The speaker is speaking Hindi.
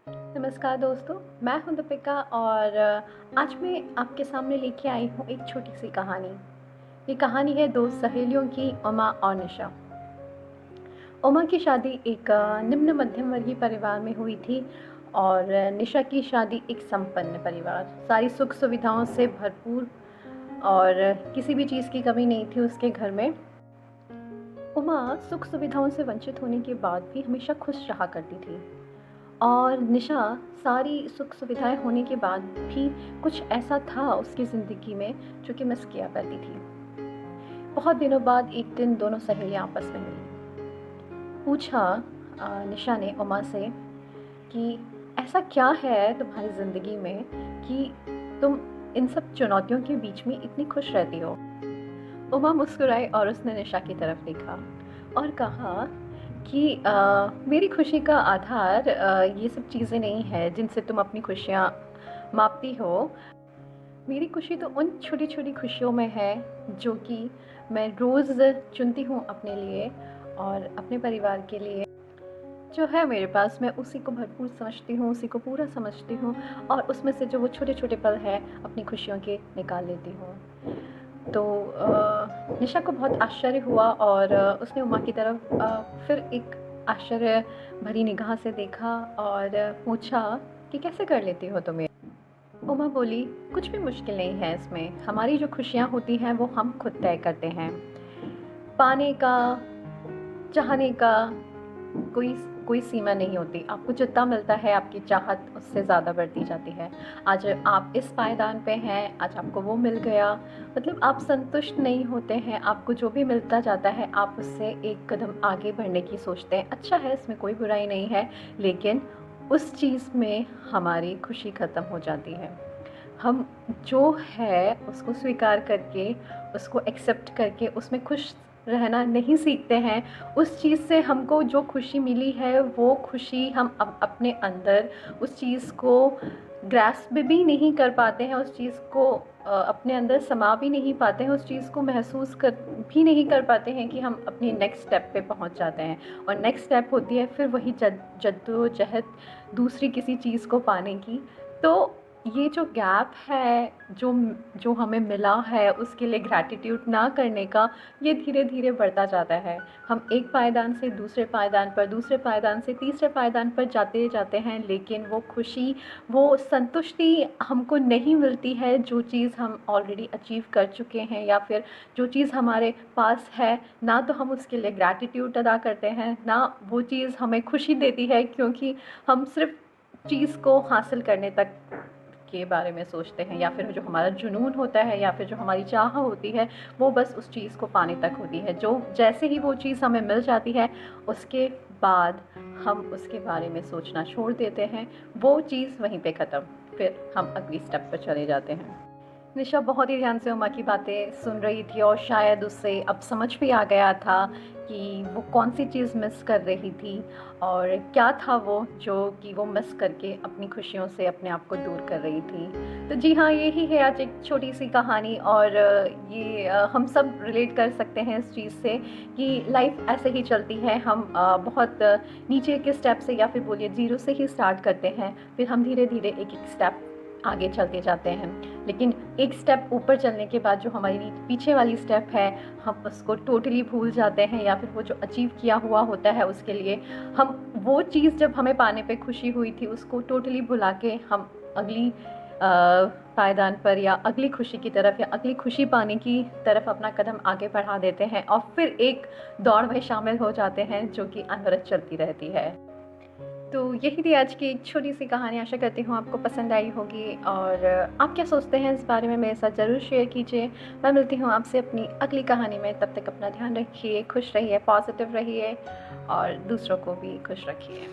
नमस्कार दोस्तों, मैं हूं दीपिका और आज मैं आपके सामने लेके आई हूं एक छोटी सी कहानी। ये कहानी है दो सहेलियों की, उमा और निशा। उमा की शादी एक निम्न मध्यम वर्गीय परिवार में हुई थी और निशा की शादी एक संपन्न परिवार, सारी सुख सुविधाओं से भरपूर और किसी भी चीज़ की कमी नहीं थी उसके घर में। उमा सुख सुविधाओं से वंचित होने के बाद भी हमेशा खुश रहा करती थी और निशा सारी सुख सुविधाएं होने के बाद भी कुछ ऐसा था उसकी ज़िंदगी में जो कि मिस किया करती थी। बहुत दिनों बाद एक दिन दोनों सहेलियां आपस में मिली। पूछा निशा ने उमा से कि ऐसा क्या है तुम्हारी ज़िंदगी में कि तुम इन सब चुनौतियों के बीच में इतनी खुश रहती हो। उमा मुस्कुराई और उसने निशा की तरफ देखा और कहा कि मेरी खुशी का आधार ये सब चीज़ें नहीं है जिनसे तुम अपनी खुशियाँ मापती हो। मेरी खुशी तो उन छोटी छोटी खुशियों में है जो कि मैं रोज़ चुनती हूँ अपने लिए और अपने परिवार के लिए। जो है मेरे पास मैं उसी को भरपूर समझती हूँ, उसी को पूरा समझती हूँ और उसमें से जो वो छोटे छोटे पल हैं अपनी खुशियों के निकाल लेती हूँ। तो निशा को बहुत आश्चर्य हुआ और उसने उमा की तरफ फिर एक आश्चर्य भरी निगाह से देखा और पूछा कि कैसे कर लेती हो तुम ये। उमा बोली, कुछ भी मुश्किल नहीं है इसमें, हमारी जो खुशियाँ होती हैं वो हम खुद तय करते हैं। पाने का, चाहने का कोई कोई सीमा नहीं होती। आपको जितना मिलता है आपकी चाहत उससे ज़्यादा बढ़ती जाती है। आज आप इस पायदान पे हैं, आज आपको वो मिल गया, मतलब आप संतुष्ट नहीं होते हैं। आपको जो भी मिलता जाता है आप उससे एक कदम आगे बढ़ने की सोचते हैं। अच्छा है, इसमें कोई बुराई नहीं है, लेकिन उस चीज़ में हमारी खुशी ख़त्म हो जाती है। हम जो है उसको स्वीकार करके, उसको एक्सेप्ट करके उसमें खुश रहना नहीं सीखते हैं। उस चीज़ से हमको जो खुशी मिली है वो खुशी हम अपने अंदर उस चीज़ को ग्रैस्प भी नहीं कर पाते हैं, उस चीज़ को अपने अंदर समा भी नहीं पाते हैं, उस चीज़ को महसूस कर भी नहीं कर पाते हैं कि हम अपनी नेक्स्ट स्टेप पे पहुंच जाते हैं। और नेक्स्ट स्टेप होती है फिर वही जद्दोजहद दूसरी किसी चीज़ को पाने की। तो ये जो गैप है, जो जो हमें मिला है उसके लिए ग्रैटिट्यूड ना करने का, ये धीरे धीरे बढ़ता जाता है। हम एक पायदान से दूसरे पायदान पर, दूसरे पायदान से तीसरे पायदान पर जाते जाते हैं, लेकिन वो खुशी, वो संतुष्टि हमको नहीं मिलती है जो चीज़ हम ऑलरेडी अचीव कर चुके हैं या फिर जो चीज़ हमारे पास है। ना तो हम उसके लिए ग्रैटिट्यूड अदा करते हैं, ना वो चीज़ हमें खुशी देती है, क्योंकि हम सिर्फ चीज़ को हासिल करने तक के बारे में सोचते हैं, या फिर जो हमारा जुनून होता है या फिर जो हमारी चाह होती है वो बस उस चीज़ को पाने तक होती है। जो जैसे ही वो चीज़ हमें मिल जाती है उसके बाद हम उसके बारे में सोचना छोड़ देते हैं, वो चीज़ वहीं पे ख़त्म, फिर हम अगली स्टेप पर चले जाते हैं। निशा बहुत ही ध्यान से उमा की बातें सुन रही थी और शायद उससे अब समझ भी आ गया था कि वो कौन सी चीज़ मिस कर रही थी और क्या था वो जो कि वो मिस करके अपनी खुशियों से अपने आप को दूर कर रही थी। तो जी हाँ, यही है आज एक छोटी सी कहानी और ये हम सब रिलेट कर सकते हैं इस चीज़ से कि लाइफ ऐसे ही चलती है। हम बहुत नीचे के स्टेप से या फिर बोलिए ज़ीरो से ही स्टार्ट करते हैं, फिर हम धीरे धीरे एक एक स्टेप आगे चलते जाते हैं। लेकिन एक स्टेप ऊपर चलने के बाद जो हमारी पीछे वाली स्टेप है हम उसको टोटली भूल जाते हैं, या फिर वो जो अचीव किया हुआ होता है उसके लिए हम वो चीज़ जब हमें पाने पे खुशी हुई थी उसको टोटली भुला के हम अगली पायदान पर या अगली खुशी की तरफ या अगली खुशी पाने की तरफ अपना कदम आगे बढ़ा देते हैं और फिर एक दौड़ में शामिल हो जाते हैं जो कि अनवरत चलती रहती है। तो यही थी आज की एक छोटी सी कहानी। आशा करती हूँ आपको पसंद आई होगी और आप क्या सोचते हैं इस बारे में मेरे साथ ज़रूर शेयर कीजिए। मैं मिलती हूँ आपसे अपनी अगली कहानी में, तब तक अपना ध्यान रखिए, खुश रहिए, पॉजिटिव रहिए और दूसरों को भी खुश रखिए।